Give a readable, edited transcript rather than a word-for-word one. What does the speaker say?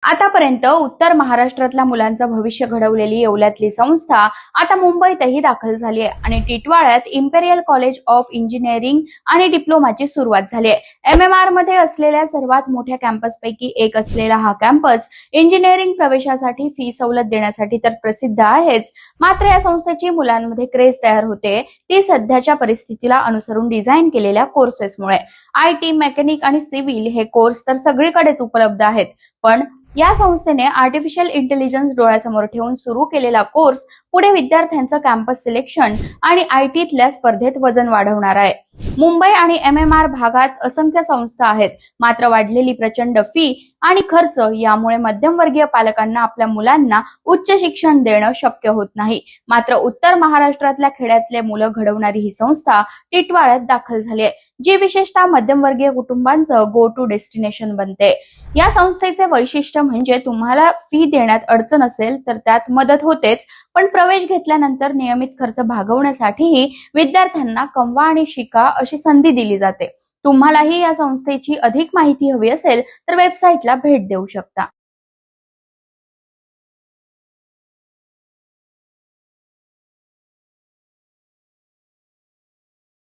आतापर्यंत उत्तर महाराष्ट्रातल्या मुलांचं भविष्य घडवलेली येवल्यातली संस्था आता मुंबईतही दाखल झाली आहे आणि टिटवाळ्यात इम्पेरियल कॉलेज ऑफ इंजिनिअरिंग आणि डिप्लोमाची सुरुवात झाली आहे। MMR मध्ये असलेल्या सर्वात मोठ्या कॅम्पसपैकी एक असलेला हा कॅम्पस इंजिनिअरिंग प्रवेशासाठी फी सवलत देण्यासाठी तर प्रसिद्ध आहेच, मात्र या संस्थेची मुलांमध्ये क्रेज तयार होते ती सध्याच्या परिस्थितीला अनुसरून डिझाईन केलेल्या कोर्सेसमुळे। IT, मेकॅनिक आणि सिव्हिल हे कोर्स तर सगळीकडेच उपलब्ध आहेत, पण या संस्थेने आर्टिफिशियल इंटेलिजन्स डोळ्यासमोर ठेवून सुरू केलेला कोर्स पुढे विद्यार्थ्यांचं कॅम्पस सिलेक्शन आणि ITतल्या स्पर्धेत वजन वाढवणार आहे। मुंबई आणि MMR भागात असंख्य संस्था आहेत, मात्र वाढलेली प्रचंड फी आणि खर्च यामुळे मध्यमवर्गीय पालकांना आपल्या मुलांना उच्च शिक्षण देणं शक्य होत नाही। मात्र उत्तर महाराष्ट्रातल्या खेड्यातले मुलं घडवणारी ही संस्था टिटवाळ्यात दाखल झाली आहे, जी विशेषतः मध्यमवर्गीय कुटुंबांचं गो टू डेस्टिनेशन बनते। या संस्थेचे वैशिष्ट्य म्हणजे तुम्हाला फी देण्यात अडचण असेल तर त्यात मदत होतेच, पण प्रवेश घेतल्यानंतर नियमित खर्च भागवण्यासाठीही विद्यार्थ्यांना कमवा आणि शिका अशी संधी दिली जाते। तुम्हालाही या संस्थेची अधिक माहिती हवी असेल तर वेबसाईटला भेट देऊ शकता।